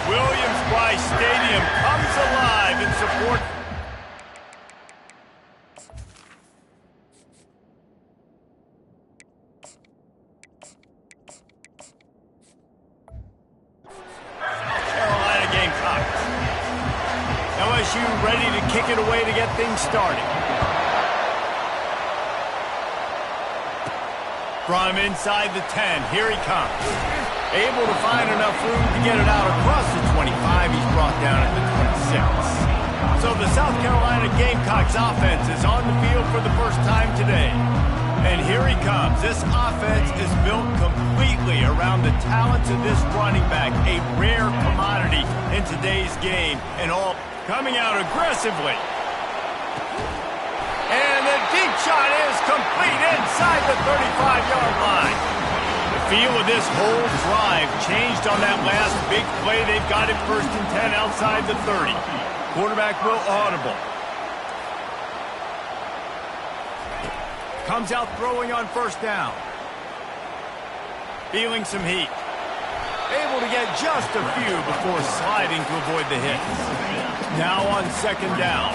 Williams-Brice Stadium comes alive in support. South Carolina Gamecocks. LSU ready to kick it away to get things started. From inside the 10, here he comes. Able to find enough room to get it out across the 25. He's brought down at the 26. So the South Carolina Gamecocks offense is on the field for the first time today. And here he comes. This offense is built completely around the talents of this running back, a rare commodity in today's game, and all coming out aggressively. And the deep shot is complete inside the 35-yard line. The feel of this whole drive changed on that last big play. They've got it 1st and 10 outside the 30. Quarterback will audible. Comes out throwing on 1st down. Feeling some heat. Able to get just a few before sliding to avoid the hit. Now on 2nd down.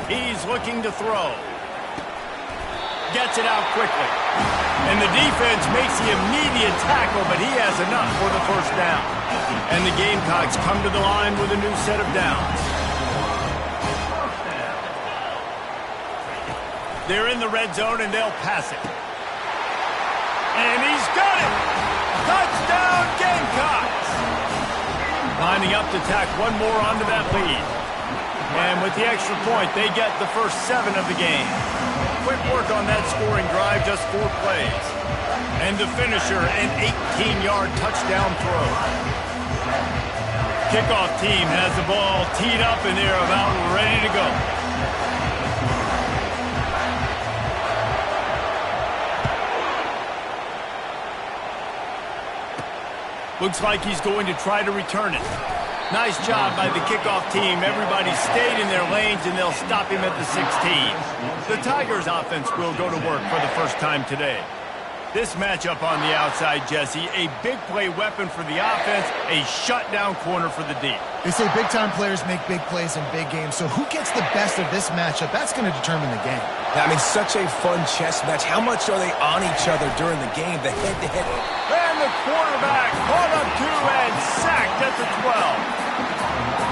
He's looking to throw. Gets it out quickly. And the defense makes the immediate tackle, but he has enough for the 1st down. And the Gamecocks come to the line with a new set of downs. They're in the red zone, and they'll pass it. And he's got it! Touchdown, Gamecocks! Lining up to tack one more onto that lead. And with the extra point, they get the first 7 of the game. Quick work on that scoring drive, just 4 plays. And the finisher, an 18-yard touchdown throw. Kickoff team has the ball teed up, and they're about ready to go. Looks like he's going to try to return it. Nice job by the kickoff team. Everybody stayed in their lanes, and they'll stop him at the 16. The Tigers offense will go to work for the first time today. This matchup on the outside, Jesse, a big play weapon for the offense, a shutdown corner for the D. They say big-time players make big plays in big games, so who gets the best of this matchup? That's going to determine the game. I mean, such a fun chess match. How much are they on each other during the game? The head-to-head. And the quarterback caught up to and sacked at the 12.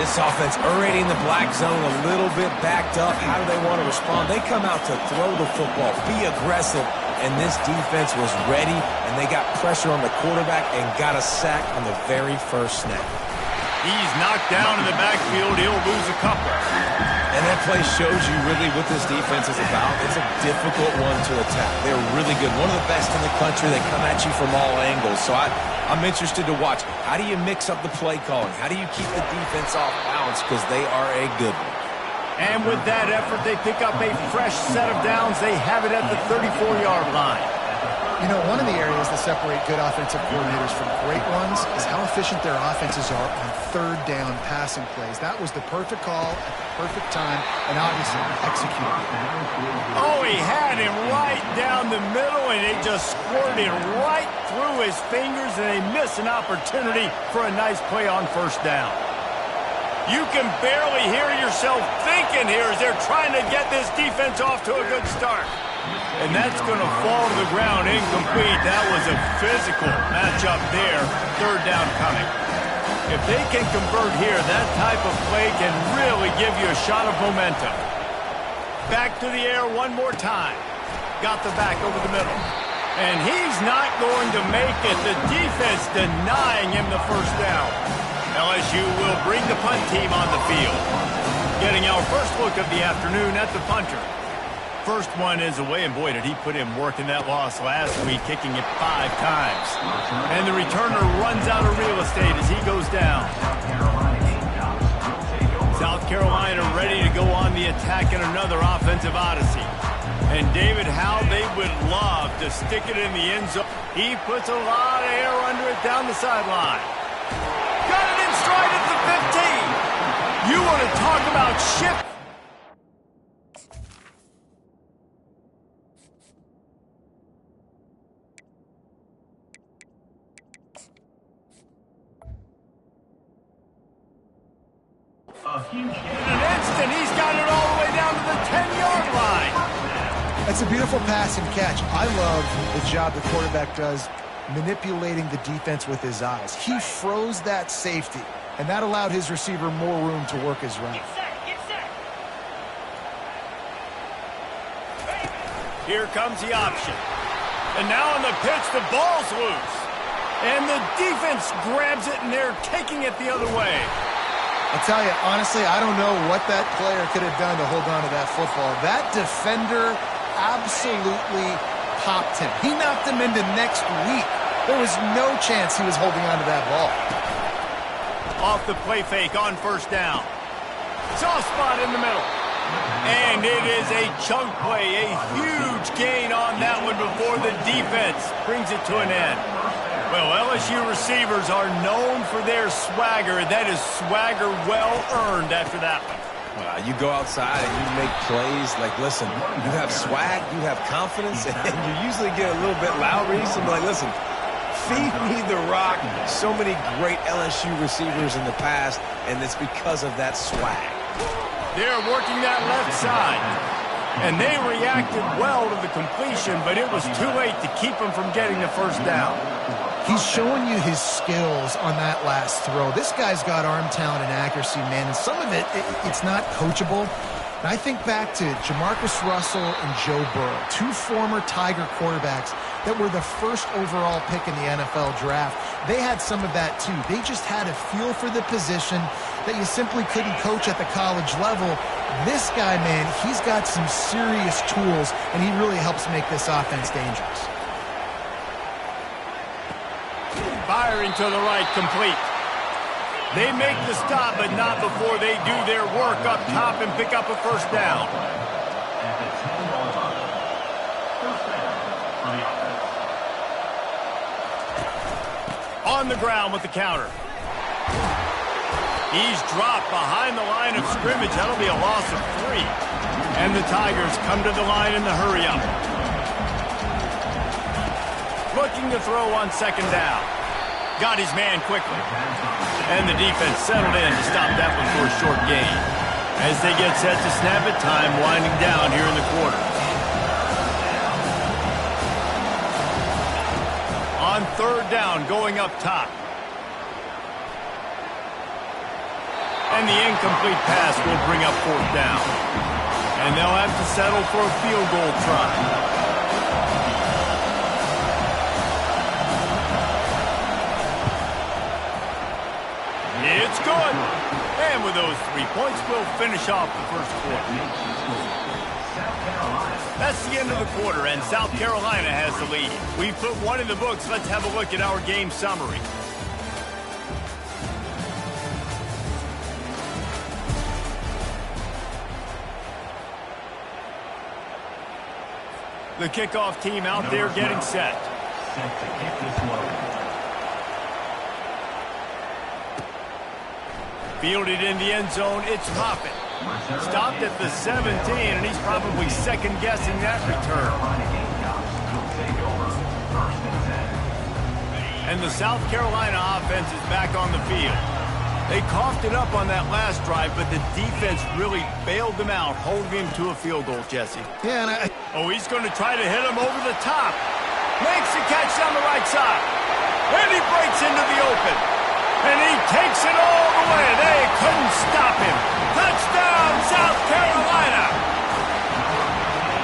This offense already in the black zone, a little bit backed up. How do they want to respond? They come out to throw the football, be aggressive, and this defense was ready, and they got pressure on the quarterback and got a sack on the very first snap. He's knocked down in the backfield. He'll lose a couple. And that play shows you really what this defense is about. It's a difficult one to attack. They're really good. One of the best in the country. They come at you from all angles. So I'm interested to watch. How do you mix up the play calling? How do you keep the defense off balance? Because they are a good one. And with that effort, they pick up a fresh set of downs. They have it at the 34-yard line. You know, one of the areas that separate good offensive coordinators from great ones is how efficient their offenses are on 3rd down passing plays. That was the perfect call at the perfect time, and obviously executed. Oh, he had him right down the middle, and they just squirted right through his fingers, and they missed an opportunity for a nice play on 1st down. You can barely hear yourself thinking here as they're trying to get this defense off to a good start. And that's going to fall to the ground incomplete. That was a physical matchup there. 3rd down coming. If they can convert here, that type of play can really give you a shot of momentum. Back to the air one more time. Got the back over the middle. And he's not going to make it. The defense denying him the 1st down. LSU will bring the punt team on the field. Getting our first look of the afternoon at the punter. First one is away, and boy, did he put in work in that loss last week, kicking it 5 times. And the returner runs out of real estate as he goes down. South Carolina ready to go on the attack in another offensive odyssey. And David, how they would love to stick it in the end zone. He puts a lot of air under it down the sideline. Got it in stride at the 15. You want to talk about shift. In an instant, he's got it all the way down to the 10-yard line. That's a beautiful pass and catch. I love the job the quarterback does manipulating the defense with his eyes. He froze that safety, and that allowed his receiver more room to work his route. Here comes the option. And now on the pitch, the ball's loose. And the defense grabs it, and they're taking it the other way. I'll tell you, honestly, I don't know what that player could have done to hold on to that football. That defender absolutely popped him. He knocked him into next week. There was no chance he was holding on to that ball. Off the play fake on first down. Soft spot in the middle. And it is a chunk play, a huge gain on that one before the defense brings it to an end. Well, LSU receivers are known for their swagger. That is swagger well earned after that one. Well, you go outside and you make plays. Like, listen, you have swag, you have confidence, and you usually get a little bit loud, Reese, and be like, listen, feed me the rock. So many great LSU receivers in the past, and it's because of that swag. They're working that left side. And they reacted well to the completion, but it was too late to keep them from getting the first down. He's showing you his skills on that last throw. This guy's got arm talent and accuracy, man, and some of it's not coachable. And I think back to Jamarcus Russell and Joe Burrow, two former Tiger quarterbacks that were the first overall pick in the NFL draft. They had some of that, too. They just had a feel for the position that you simply couldn't coach at the college level. This guy, man, he's got some serious tools, and he really helps make this offense dangerous. Firing to the right, complete. They make the stop, but not before they do their work up top and pick up a first down. On the ground with the counter. He's dropped behind the line of scrimmage. That'll be a loss of 3. And the Tigers come to the line in the hurry-up. Looking to throw on second down. Got his man quickly. And the defense settled in to stop that one for a short gain. As they get set to snap it, time winding down here in the quarter. On third down, going up top. And the incomplete pass will bring up fourth down. And they'll have to settle for a field goal try. It's good. And with those 3 points, we'll finish off the first quarter. That's the end of the quarter, and South Carolina has the lead. We put one in the books. Let's have a look at our game summary. The kickoff team out there getting set. Set to kick this one. Fielded in the end zone, it's Moffitt. Stopped at the 17, and he's probably second-guessing that return. And the South Carolina offense is back on the field. They coughed it up on that last drive, but the defense really bailed them out, holding him to a field goal, Jesse. Yeah, Oh, he's going to try to hit him over the top. Makes the catch down the right side. And he breaks into the open. And he takes it all the way. They couldn't stop him. Touchdown, South Carolina.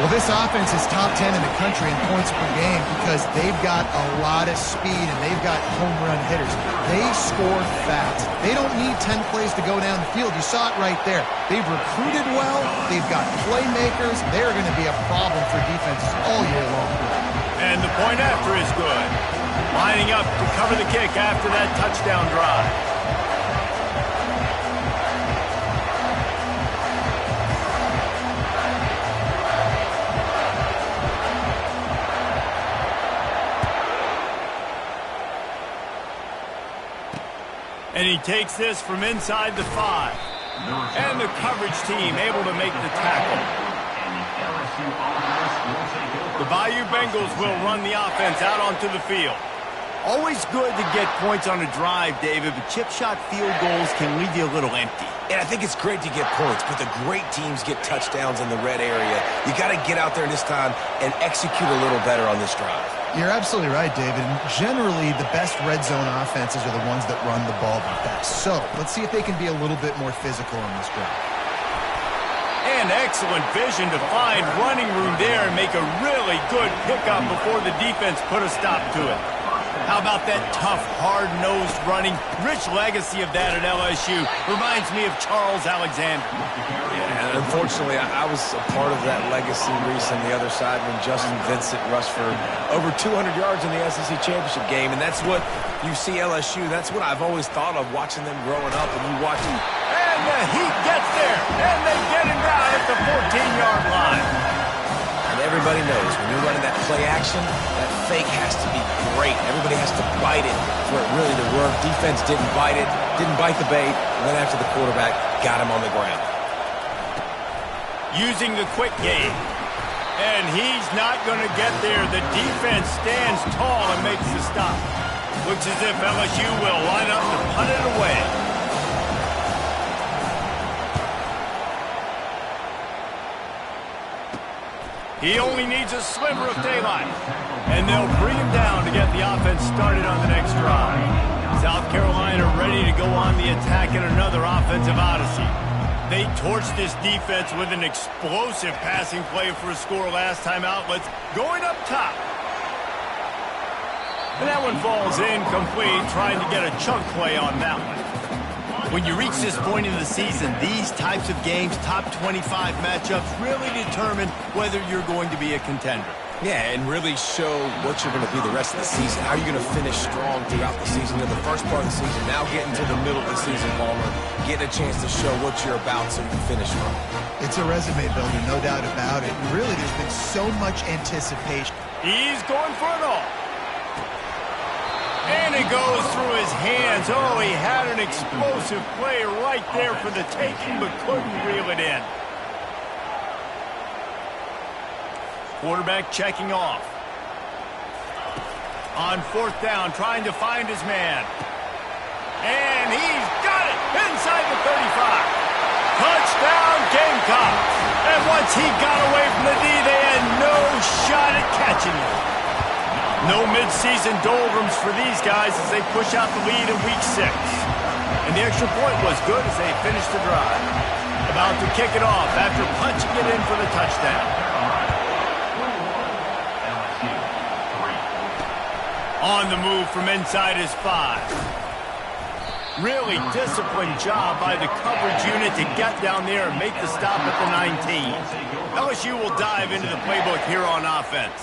Well, this offense is top 10 in the country in points per game because they've got a lot of speed and they've got home run hitters. They score fast. They don't need 10 plays to go down the field. You saw it right there. They've recruited well. They've got playmakers. They're going to be a problem for defenses all year long. And the point after is good. Lining up to cover the kick after that touchdown drive. And he takes this from inside the 5. And the coverage team able to make the tackle. The Bayou Bengals will run the offense out onto the field. Always good to get points on a drive, David, but chip shot field goals can leave you a little empty. And I think it's great to get points, but the great teams get touchdowns in the red area. You got to get out there this time and execute a little better on this drive. You're absolutely right, David. And generally, the best red zone offenses are the ones that run the ball the best. So let's see if they can be a little bit more physical on this drive. And excellent vision to find running room there and make a really good pickup before the defense put a stop to it. How about that tough, hard-nosed running? Rich legacy of that at LSU. Reminds me of Charles Alexander. Yeah, and unfortunately, I was a part of that legacy, Reese, on the other side when Justin Vincent rushed for over 200 yards in the SEC Championship game. And that's what you see LSU. That's what I've always thought of watching them growing up. And you watch them. And the Heat gets there. And they get him down at the 14-yard line. And everybody knows when you're running that play action, that fake has to be great. Everybody has to bite it for it really to work. Defense didn't bite it, didn't bite the bait, went after the quarterback, got him on the ground. Using the quick game. And he's not going to get there. The defense stands tall and makes the stop. Looks as if LSU will line up to punt it away. He only needs a sliver of daylight. And they'll bring him down to get the offense started on the next drive. South Carolina ready to go on the attack in another offensive odyssey. They torched this defense with an explosive passing play for a score last time out. Let's going up top. And that one falls incomplete, trying to get a chunk play on that one. When you reach this point in the season, these types of games, top 25 matchups, really determine whether you're going to be a contender. Yeah, and really show what you're going to be the rest of the season. How are you going to finish strong throughout the season? You know, the first part of the season, now getting to the middle of the season, Palmer, getting a chance to show what you're about so you can finish strong. It's a resume builder, no doubt about it. Really, there's been so much anticipation. He's going for it all. And it goes through his hands. Oh, he had an explosive play right there for the taking, but couldn't reel it in. Quarterback checking off. On fourth down, trying to find his man. And he's got it inside the 35. Touchdown, Gamecocks. And once he got away from the D, they had no shot at catching him. No midseason doldrums for these guys as they push out the lead in Week 6. And the extra point was good as they finished the drive. About to kick it off after punching it in for the touchdown. On the move from inside his 5. Really disciplined job by the coverage unit to get down there and make the stop at the 19. LSU will dive into the playbook here on offense.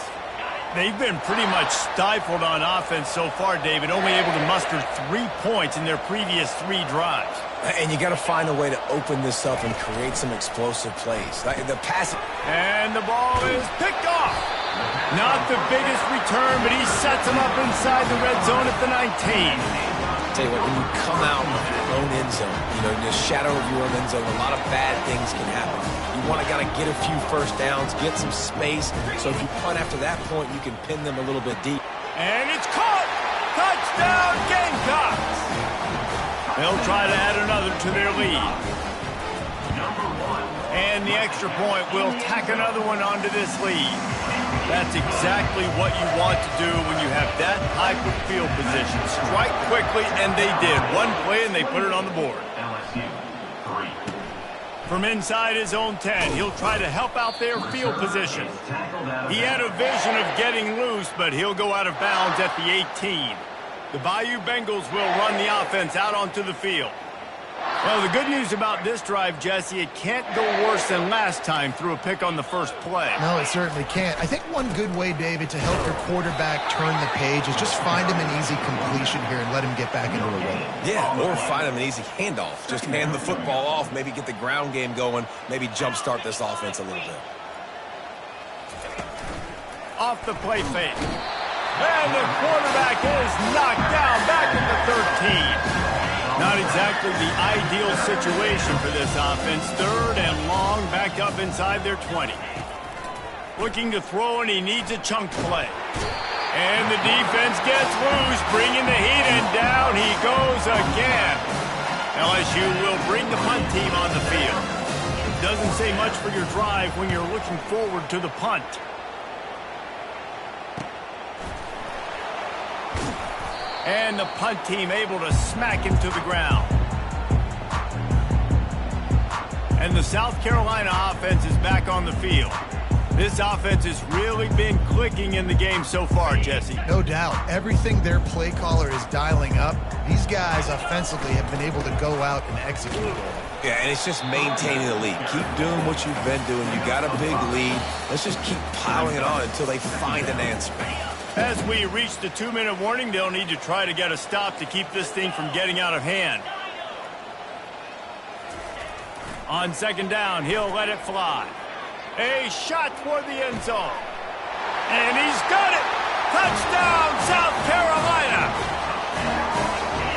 They've been pretty much stifled on offense so far, David, only able to muster 3 points in their previous 3 drives. And you got to find a way to open this up and create some explosive plays. Like the passing. And the ball is picked off. Not the biggest return, but he sets him up inside the red zone at the 19. Tell you what, when you come out of your own end zone, you know, in the shadow of your own end zone, a lot of bad things can happen. You want to get a few first downs, get some space, so if you punt after that point, you can pin them a little bit deep. And it's caught! Touchdown, Gamecocks! They'll try to add another to their lead. And the extra point will tack another one onto this lead. That's exactly what you want to do when you have that type of field position. Strike quickly, and they did. One play, and they put it on the board. From inside his own 10, he'll try to help out their field position. He had a vision of getting loose, but he'll go out of bounds at the 18. The Bayou Bengals will run the offense out onto the field. Well, the good news about this drive, Jesse, it can't go worse than last time through a pick on the first play. No, it certainly can't. I think one good way, David, to help your quarterback turn the page is just find him an easy completion here and let him get back into the rhythm. Yeah, or find him an easy handoff. Just hand the football off, maybe get the ground game going, maybe jumpstart this offense a little bit. Off the play fake. And the quarterback is knocked down back at the 13. Not exactly the ideal situation for this offense. Third and long, back up inside their 20. Looking to throw, and he needs a chunk play. And the defense gets loose, bringing the heat, and down he goes again. LSU will bring the punt team on the field. Doesn't say much for your drive when you're looking forward to the punt. And the punt team able to smack him to the ground. And the South Carolina offense is back on the field. This offense has really been clicking in the game so far, Jesse. No doubt. Everything their play caller is dialing up, these guys offensively have been able to go out and execute. Yeah, and it's just maintaining the lead. Keep doing what you've been doing. You got a big lead. Let's just keep piling it on until they find an answer. As we reach the 2-minute warning, they'll need to try to get a stop to keep this thing from getting out of hand. On second down, he'll let it fly. A shot toward the end zone. And he's got it! Touchdown, South Carolina!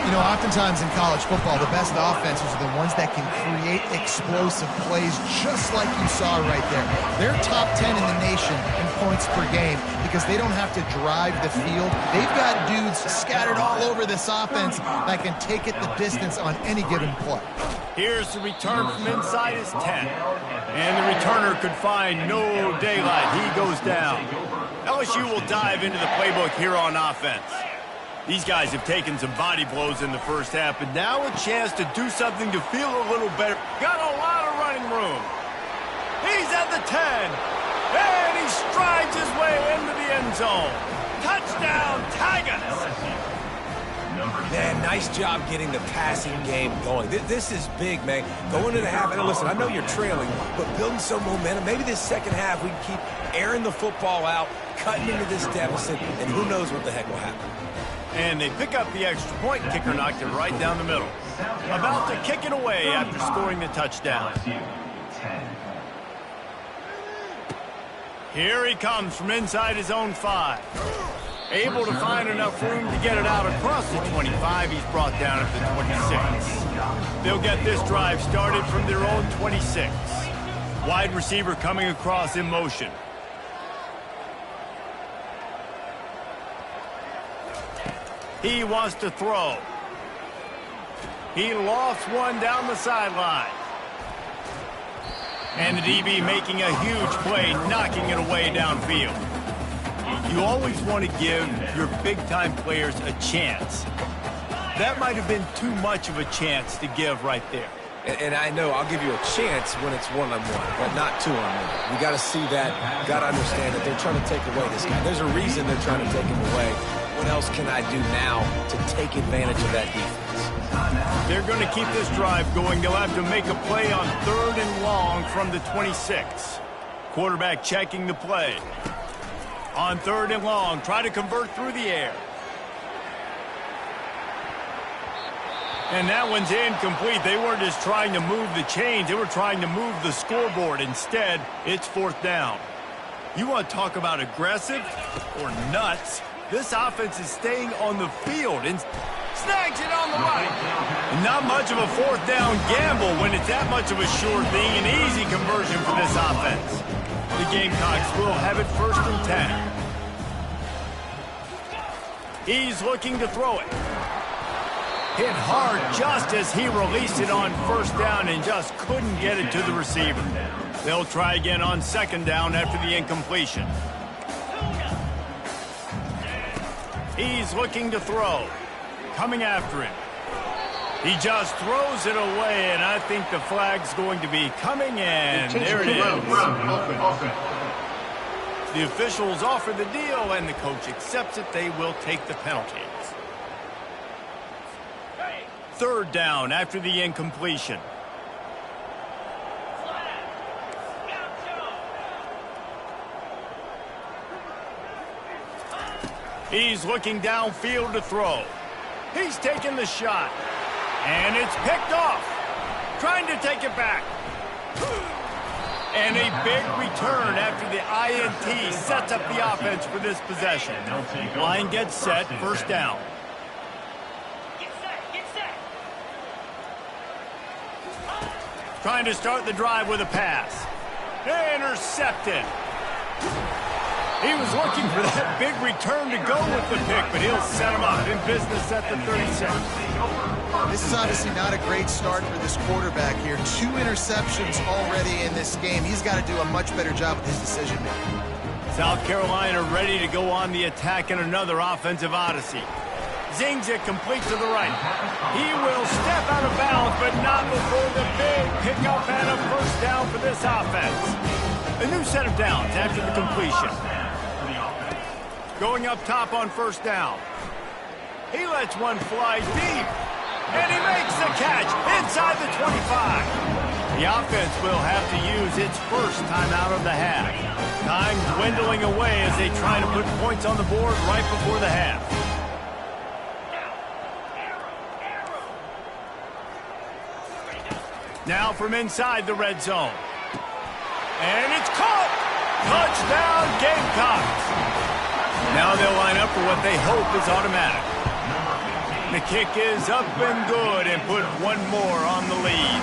You know, oftentimes in college football, the best offenses are the ones that can create explosive plays just like you saw right there. They're top 10 in the nation in points per game because they don't have to drive the field. They've got dudes scattered all over this offense that can take it the distance on any given play. Here's the return from inside his 10. And the returner could find no daylight. He goes down. LSU will dive into the playbook here on offense. These guys have taken some body blows in the first half, but now a chance to do something to feel a little better. Got a lot of running room. He's at the 10. And he strides his way into the end zone. Touchdown, Tigers! Man, nice job getting the passing game going. This is big, man. Going into the half, and listen, I know you're trailing, but building some momentum. Maybe this second half we can keep airing the football out, cutting into this deficit, and who knows what the heck will happen. And they pick up the extra point. Kicker knocked it right down the middle. About to kick it away after scoring the touchdown. Here he comes from inside his own 5. Able to find enough room to get it out across the 25. He's brought down at the 26. They'll get this drive started from their own 26. Wide receiver coming across in motion. He wants to throw. He lofts one down the sideline. And the DB making a huge play, knocking it away downfield. You always want to give your big-time players a chance. That might have been too much of a chance to give right there. And I know I'll give you a chance when it's one-on-one, but not two-on-one. You got to see that. Got to understand that they're trying to take away this guy. There's a reason they're trying to take him away. What else can I do now to take advantage of that defense? They're going to keep this drive going. They'll have to make a play on 3rd and long from the 26. Quarterback checking the play. On 3rd and long, try to convert through the air. And that one's incomplete. They weren't just trying to move the chains. They were trying to move the scoreboard. Instead, it's 4th down. You want to talk about aggressive or nuts? This offense is staying on the field and snags it on the right. Not much of a 4th down gamble when it's that much of a sure thing. An easy conversion for this offense. The Gamecocks will have it 1st and 10. He's looking to throw it. Hit hard just as he released it on 1st down and just couldn't get it to the receiver. They'll try again on 2nd down after the incompletion. He's looking to throw. Coming after him. He just throws it away, and I think the flag's going to be coming in. There it is. The officials offer the deal, and the coach accepts it. They will take the penalties. 3rd down after the incompletion. He's looking downfield to throw. He's taking the shot. And it's picked off. Trying to take it back. And a big return after the INT sets up the offense for this possession. Line gets set, 1st down. Trying to start the drive with a pass. Intercepted. He was looking for that big return to go with the pick, but he'll set him up in business at the 36. This is obviously not a great start for this quarterback here. 2 interceptions already in this game. He's got to do a much better job with his decision-making. South Carolina ready to go on the attack in another offensive odyssey. Zings it complete to the right. He will step out of bounds, but not before the big pickup and a first down for this offense. A new set of downs after the completion. Going up top on first down. He lets one fly deep. And he makes the catch inside the 25. The offense will have to use its first time out of the half. Time dwindling away as they try to put points on the board right before the half. Now from inside the red zone. And it's caught! Touchdown Gamecocks! Now they'll line up for what they hope is automatic. The kick is up and good and put one more on the lead.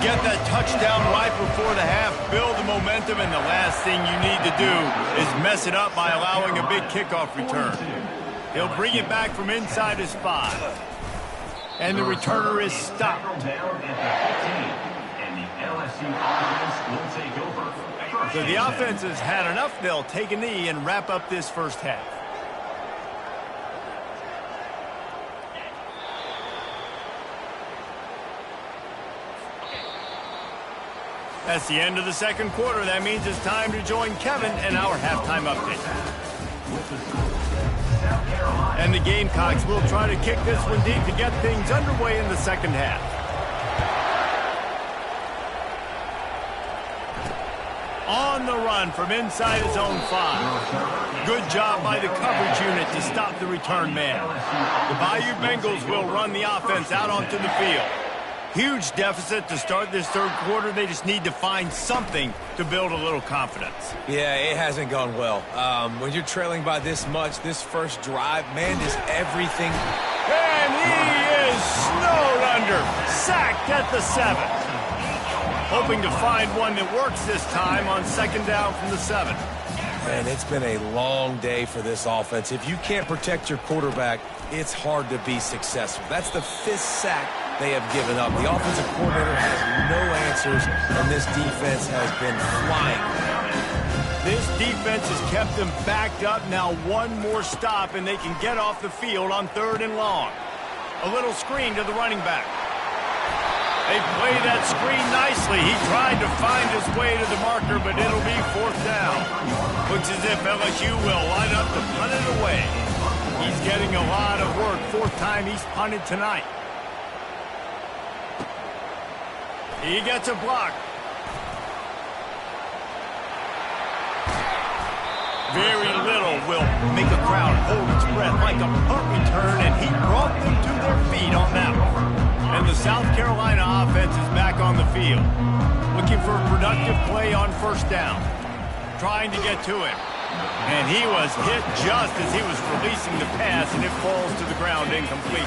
Get that touchdown right before the half, build the momentum, and the last thing you need to do is mess it up by allowing a big kickoff return. He'll bring it back from inside his 5. And the returner is stopped. So the offense has had enough. They'll take a knee and wrap up this first half. That's the end of the second quarter. That means it's time to join Kevin in our halftime update. And the Gamecocks will try to kick this one deep to get things underway in the second half. On the run from inside his own 5. Good job by the coverage unit to stop the return man. The Bayou Bengals will run the offense out onto the field. Huge deficit to start this third quarter. They just need to find something to build a little confidence. Yeah, it hasn't gone well. When you're trailing by this much, this first drive, man, is everything. And he is snowed under. Sacked at the 7. Hoping to find one that works this time on second down from the 7. Man, it's been a long day for this offense. If you can't protect your quarterback, it's hard to be successful. That's the 5th sack they have given up. The offensive coordinator has no answers, and this defense has been flying. This defense has kept them backed up. Now one more stop, and they can get off the field on 3rd and long. A little screen to the running back. They play that screen nicely. He tried to find his way to the marker, but it'll be 4th down. Looks as if LSU will line up to punt it away. He's getting a lot of work. 4th time he's punted tonight. He gets a block. Very little will make a crowd hold its breath like a punt return, and he brought them to their feet on that one. And the South Carolina offense is back on the field. Looking for a productive play on first down. Trying to get to him. And he was hit just as he was releasing the pass, and it falls to the ground incomplete.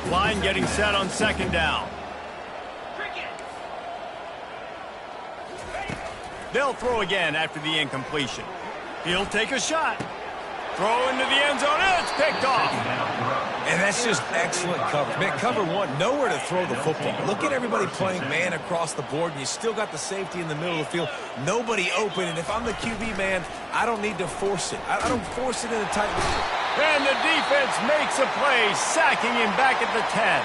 Line getting set on second down. They'll throw again after the incompletion. He'll take a shot. Throw into the end zone. It's picked off. And that's just excellent coverage. Man, cover one, nowhere to throw the football. Look at everybody playing man across the board, and you still got the safety in the middle of the field. Nobody open, and if I'm the QB, man, I don't need to force it. I don't force it in a tight window. And the defense makes a play, sacking him back at the 10.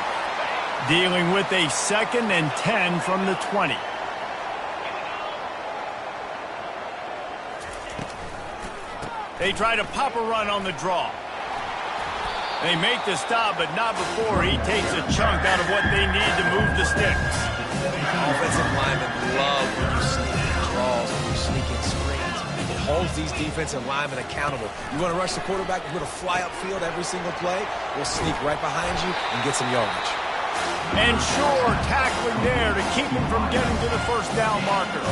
Dealing with a 2nd and 10 from the 20. They try to pop a run on the draw. They make the stop, but not before he takes a chunk out of what they need to move the sticks. Offensive linemen love when you sneak in draws, when you sneak in screens. It holds these defensive linemen accountable. You want to rush the quarterback, you want to fly upfield every single play, we'll sneak right behind you and get some yardage. And sure, tackling there to keep him from getting to the first down marker.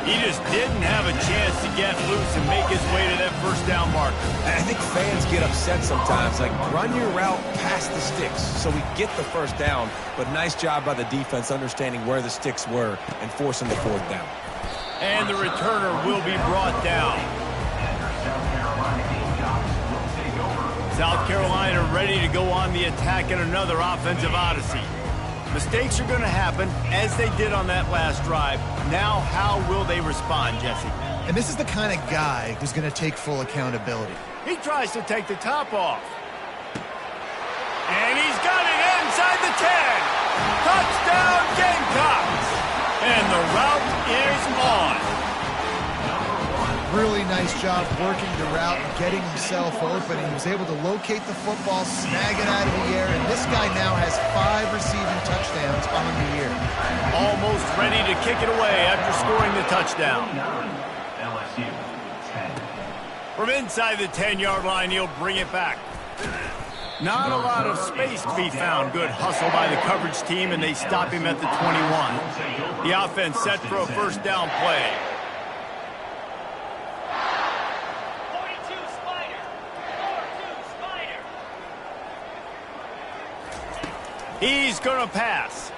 He just didn't have a chance to get loose and make his way to that first down marker. And I think fans get upset sometimes. Like, run your route past the sticks so we get the first down. But nice job by the defense understanding where the sticks were and forcing the 4th down. And the returner will be brought down. South Carolina ready to go on the attack in another offensive odyssey. Mistakes are going to happen, as they did on that last drive. Now, how will they respond, Jesse? And this is the kind of guy who's going to take full accountability. He tries to take the top off. And he's got it inside the 10. Touchdown, Gamecocks! And the route is on. Really nice job working the route and getting himself open. He was able to locate the football, snag it out of the air, and this guy now has 5 receiving touchdowns on the year. Almost ready to kick it away after scoring the touchdown. LSU 10. From inside the 10-yard line, he'll bring it back. Not a lot of space to be found. Good hustle by the coverage team, and they stop him at the 21. The offense set for a first down play. He's going to pass.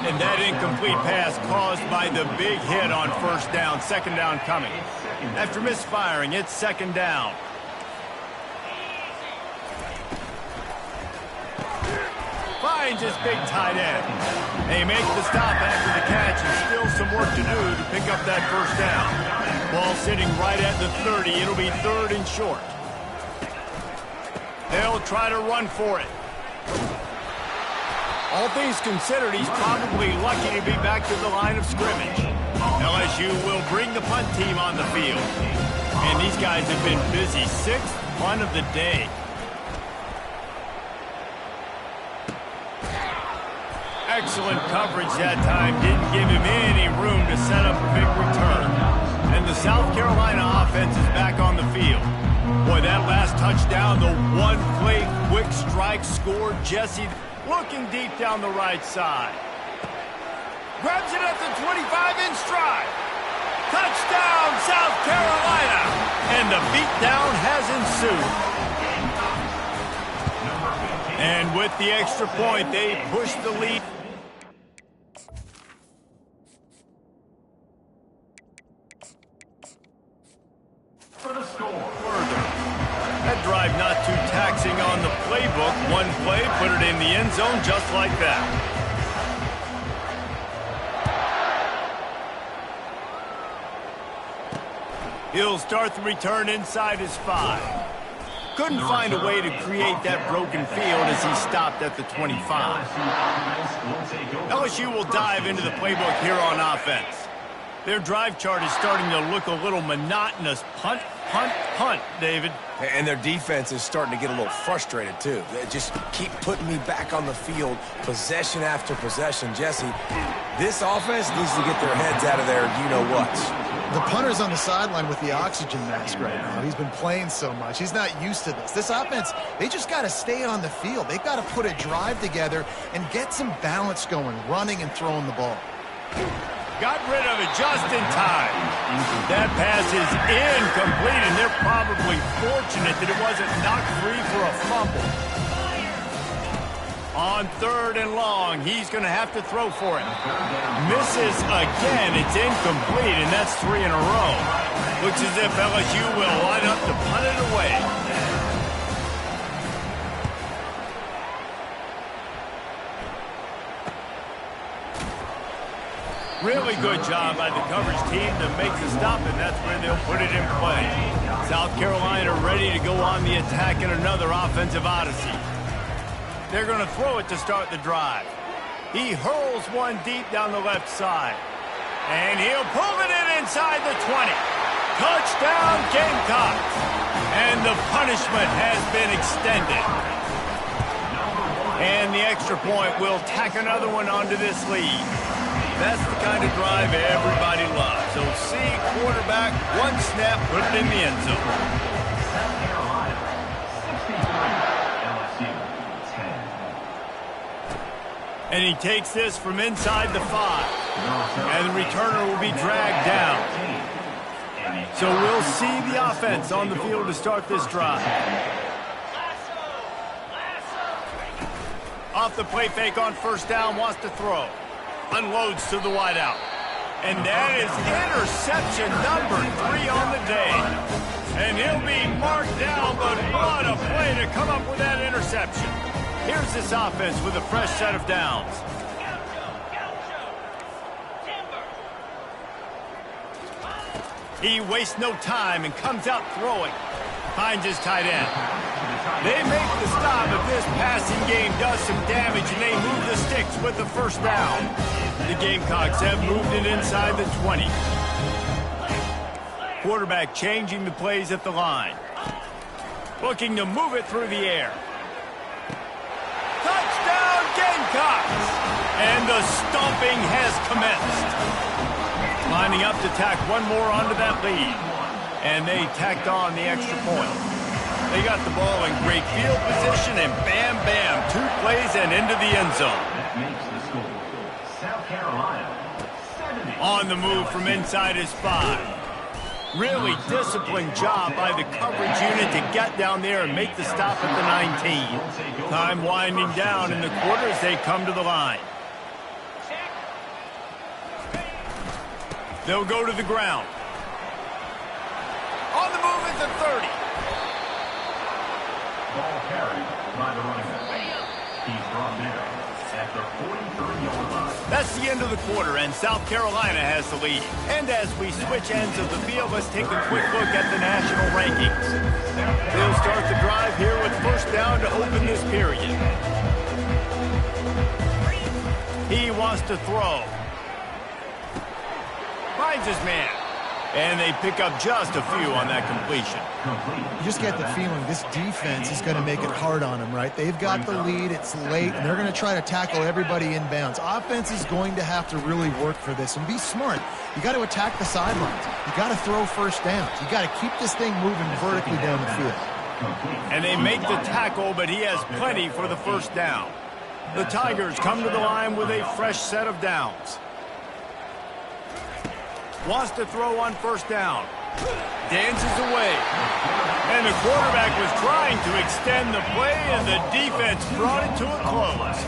And that incomplete pass caused by the big hit on first down. Second down coming. After misfiring, it's second down. Finds his big tight end. They make the stop after the catch, and still some work to do to pick up that first down. Ball sitting right at the 30. It'll be third and short. They'll try to run for it. All things considered, he's probably lucky to be back to the line of scrimmage. LSU will bring the punt team on the field. And these guys have been busy. 6th punt of the day. Excellent coverage that time. Didn't give him any room to set up a big return. And the South Carolina offense is back on the field. Boy, that last touchdown, the one-play quick strike score. Jesse looking deep down the right side. Grabs it at the 25 in stride. Touchdown, South Carolina. And the beatdown has ensued. And with the extra point, they push the lead. For the score. Further. That drive not too taxing on the playbook. One play, put it in the end zone just like that. He'll start the return inside his 5. Couldn't find a way to create that broken field as he stopped at the 25. LSU will dive into the playbook here on offense. Their drive chart is starting to look a little monotonous. Punt, punt, punt, David. And their defense is starting to get a little frustrated, too. They just keep putting me back on the field, possession after possession. Jesse, this offense needs to get their heads out of their you-know-whats. The punter's on the sideline with the oxygen mask right now. He's been playing so much. He's not used to this. This offense, they just got to stay on the field. They've got to put a drive together and get some balance going, running and throwing the ball. Got rid of it just in time. That pass is incomplete, and they're probably fortunate that it wasn't knocked free for a fumble. On 3rd and long, he's going to have to throw for it. Misses again. It's incomplete, and that's 3 in a row. Looks as if LSU will line up to punt it away. Really good job by the coverage team to make the stop, and that's where they'll put it in play. South Carolina ready to go on the attack in another offensive odyssey. They're going to throw it to start the drive. He hurls one deep down the left side. And he'll pull it in inside the 20. Touchdown, Gamecocks. And the punishment has been extended. And the extra point will tack another one onto this lead. That's the kind of drive everybody loves. So see quarterback, one snap, put it in the end zone. And he takes this from inside the 5. And the returner will be dragged down. So we'll see the offense on the field to start this drive. Off the play fake on first down, wants to throw. Unloads to the wideout. And that is interception number 3 on the day. And he'll be marked down, but what a play to come up with that interception. Here's this offense with a fresh set of downs. He wastes no time and comes out throwing. Finds his tight end. They make the stop, but this passing game does some damage, and they move the sticks with the first down. The Gamecocks have moved it inside the 20. Quarterback changing the plays at the line. Looking to move it through the air. Touchdown, Gamecocks! And the stomping has commenced. Lining up to tack one more onto that lead. And they tacked on the extra point. They got the ball in great field position, and bam, bam, 2 plays and into the end zone. That makes the score. South Carolina, 70. On the move from inside his 5. Really disciplined job by the coverage unit to get down there and make the stop at the 19. Time winding down in the quarter as they come to the line. They'll go to the ground. On the move is the 30. Ball carried by the running back. He's brought down at the 43-yard line. That's the end of the quarter, and South Carolina has the lead. And as we switch ends of the field, let's take a quick look at the national rankings. They'll start the drive here with first down to open this period. He wants to throw. Finds his man. And they pick up just a few on that completion. You just get the feeling this defense is going to make it hard on them, right? They've got the lead, it's late, and they're going to try to tackle everybody inbounds. Offense is going to have to really work for this and be smart. You got to attack the sidelines. You got to throw first downs. You got to keep this thing moving vertically down the field. And they make the tackle, but he has plenty for the first down. The Tigers come to the line with a fresh set of downs. Wants to throw on first down. Dances away. And the quarterback was trying to extend the play, and the defense brought it to a close.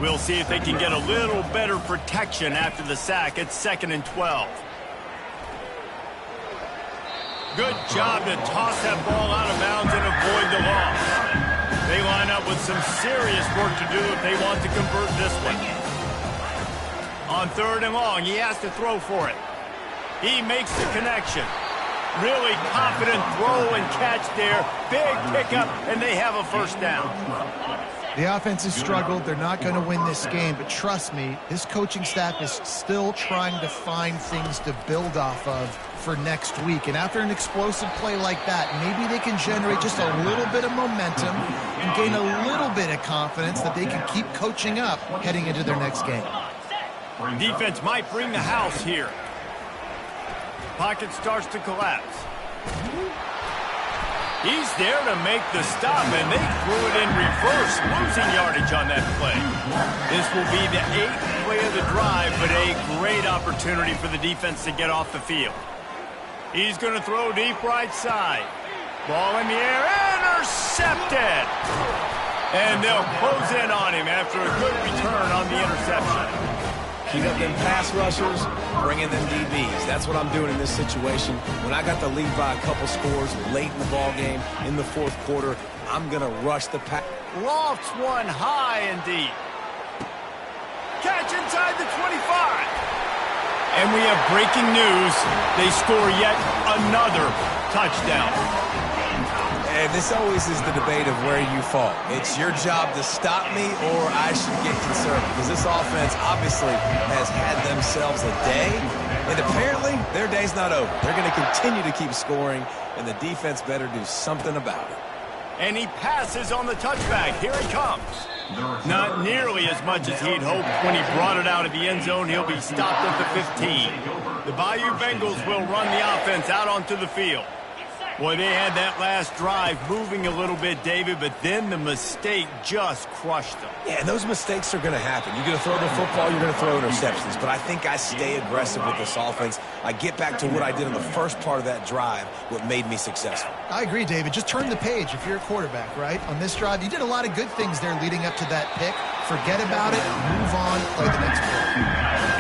We'll see if they can get a little better protection after the sack at 2nd and 12. Good job to toss that ball out of bounds and avoid the loss. They line up with some serious work to do if they want to convert this one. On 3rd and long, he has to throw for it. He makes the connection. Really confident throw and catch there. Big pickup, and they have a first down. The offense has struggled. They're not going to win this game, but trust me, this coaching staff is still trying to find things to build off of for next week. And after an explosive play like that, maybe they can generate just a little bit of momentum and gain a little bit of confidence that they can keep coaching up heading into their next game. Defense might bring the house here. Pocket starts to collapse. He's there to make the stop, and they threw it in reverse, losing yardage on that play. This will be the 8th play of the drive, but a great opportunity for the defense to get off the field. He's going to throw deep right side. Ball in the air, intercepted! And they'll close in on him after a good return on the interception. Keep up them pass rushers, bring in them DBs. That's what I'm doing in this situation. When I got the lead by a couple scores late in the ball game, in the 4th quarter, I'm going to rush the pass. Lofts one high and deep. Catch inside the 25. And we have breaking news. They score yet another touchdown. And this always is the debate of where you fall. It's your job to stop me, or I should get concerned. Because this offense obviously has had themselves a day, and apparently their day's not over. They're going to continue to keep scoring, and the defense better do something about it. And he passes on the touchback. Here he comes. Not nearly as much as he'd hoped when he brought it out of the end zone. He'll be stopped at the 15. The Bayou Bengals will run the offense out onto the field. Boy, they had that last drive moving a little bit, David, but then the mistake just crushed them. Yeah, and those mistakes are going to happen. You're going to throw the football, you're going to throw interceptions. But I think I stay aggressive with this offense. I get back to what I did in the first part of that drive, what made me successful. I agree, David. Just turn the page if you're a quarterback, right? On this drive, you did a lot of good things there leading up to that pick. forget about it, move on, play the next play.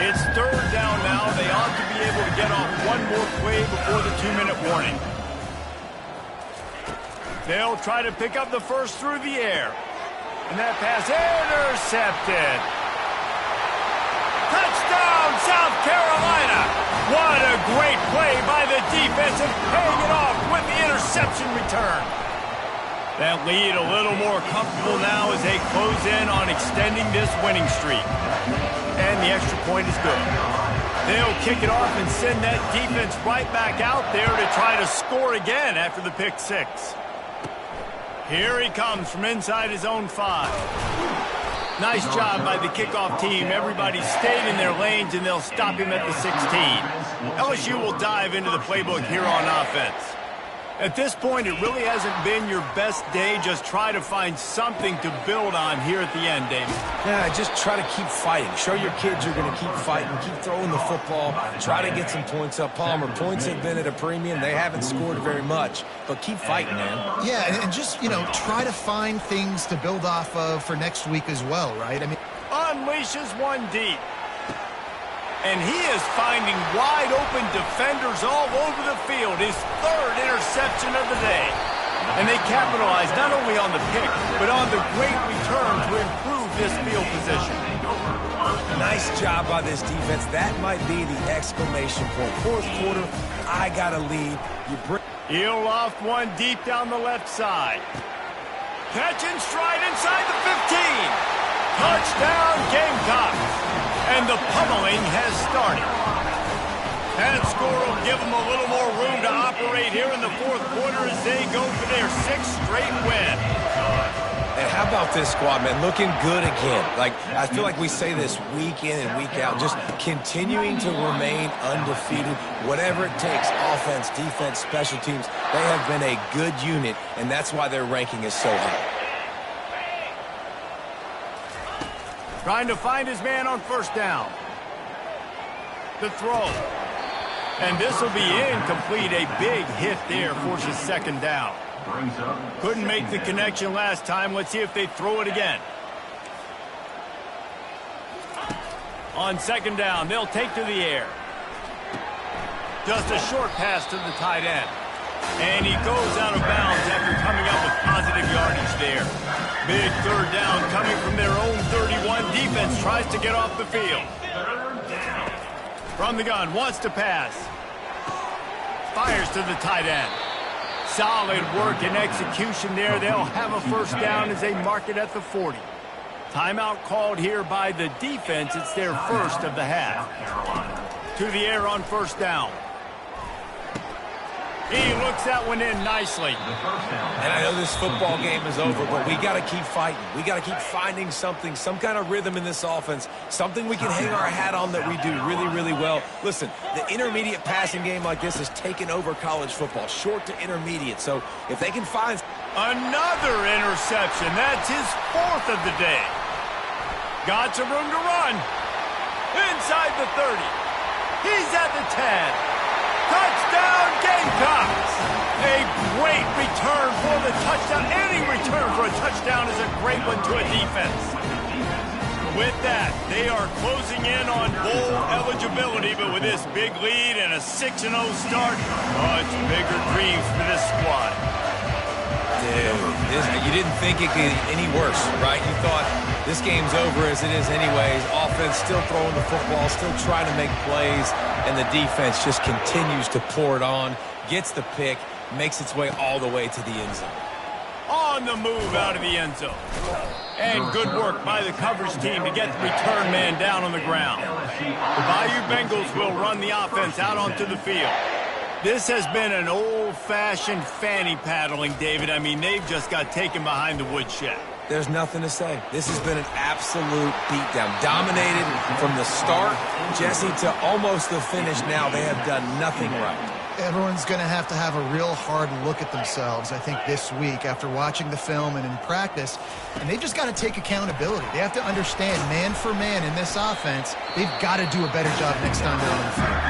It's third down now. They ought to be able to get off one more play before the 2-minute warning. They'll try to pick up the first through the air. And that pass intercepted. Touchdown, South Carolina. What a great play by the defense and paying it off with the interception return. That lead a little more comfortable now as they close in on extending this winning streak. And the extra point is good. They'll kick it off and send that defense right back out there to try to score again after the pick six. Here he comes from inside his own 5. Nice job by the kickoff team. Everybody stayed in their lanes, and they'll stop him at the 16. LSU will dive into the playbook here on offense. At this point, it really hasn't been your best day. Just try to find something to build on here at the end, David. Yeah, just try to keep fighting. Show your kids you're going to keep fighting. Keep throwing the football. Try to get some points up. Palmer, points have been at a premium. They haven't scored very much, but keep fighting, man. Yeah, and just, try to find things to build off of for next week as well, right? I mean, unleashes one deep. And he is finding wide-open defenders all over the field. His third interception of the day. And they capitalize not only on the pick, but on the great return to improve this field position. Nice job by this defense. That might be the exclamation point. Fourth quarter, I got a lead. He'll loft one deep down the left side. Catch and stride inside the 15. Touchdown, Gamecocks. And the pummeling has started. That score will give them a little more room to operate here in the fourth quarter as they go for their 6th straight win. And how about this squad, man? Looking good again. I feel like we say this week in and week out, just continuing to remain undefeated, whatever it takes, offense, defense, special teams. They have been a good unit, and that's why their ranking is so high. Trying to find his man on first down. The throw. And this will be incomplete. A big hit there forces second down. Couldn't make the connection last time. Let's see if they throw it again. On second down, they'll take to the air. Just a short pass to the tight end. And he goes out of bounds after coming up with positive yardage there. Big third down coming from their own 31. Defense tries to get off the field. From the gun, wants to pass. Fires to the tight end. Solid work and execution there. They'll have a first down as they mark it at the 40. Timeout called here by the defense. It's their first of the half. To the air on first down. He looks that one in nicely. And I know this football game is over, but we got to keep fighting. We got to keep finding something, some kind of rhythm in this offense, something we can hang our hat on that we do really, really well. Listen, the intermediate passing game like this has taken over college football, short to intermediate. So if they can find another interception, that's his 4th of the day. Got some room to run. Inside the 30. He's at the 10. Touchdown, Gamecocks! A great return for the touchdown. Any return for a touchdown is a great one to a defense. With that, they are closing in on bowl eligibility, but with this big lead and a 6-0 start, much bigger dreams for this squad. Dude, you didn't think it could get any worse, right? You thought this game's over as it is anyways. Offense still throwing the football, still trying to make plays, and the defense just continues to pour it on, gets the pick, makes its way all the way to the end zone. On the move out of the end zone. And good work by the coverage team to get the return man down on the ground. The Bayou Bengals will run the offense out onto the field. This has been an old-fashioned fanny paddling, David. I mean, they've just got taken behind the woodshed. There's nothing to say. This has been an absolute beatdown. Dominated from the start, Jesse, to almost the finish now. They have done nothing right. Everyone's going to have a real hard look at themselves, I think, this week after watching the film and in practice. And they've just got to take accountability. They have to understand, man for man in this offense, they've got to do a better job next time they're on the field.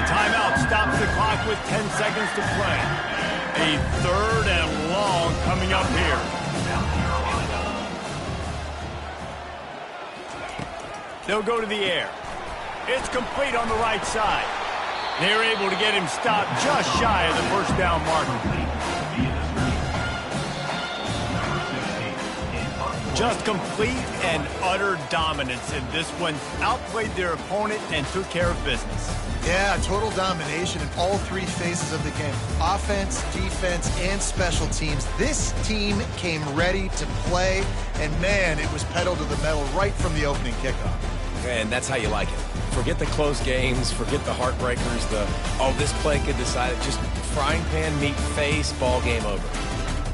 The timeout stops the clock with 10 seconds to play. A third and long coming up here. They'll go to the air. It's complete on the right side. They're able to get him stopped just shy of the first down marker. Just complete and utter dominance in this one. Outplayed their opponent and took care of business. Yeah, total domination in all three phases of the game. Offense, defense, and special teams. This team came ready to play, and man, it was pedal to the metal right from the opening kickoff. And that's how you like it. Forget the close games, forget the heartbreakers, this play could decide it. Just frying pan, meat face, ball game over.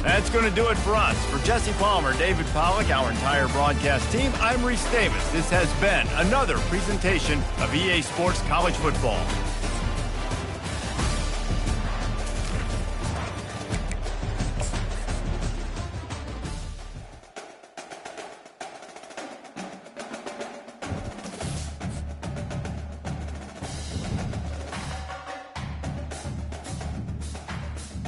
That's going to do it for us. For Jesse Palmer, David Pollack, our entire broadcast team, I'm Reese Davis. This has been another presentation of EA Sports College Football.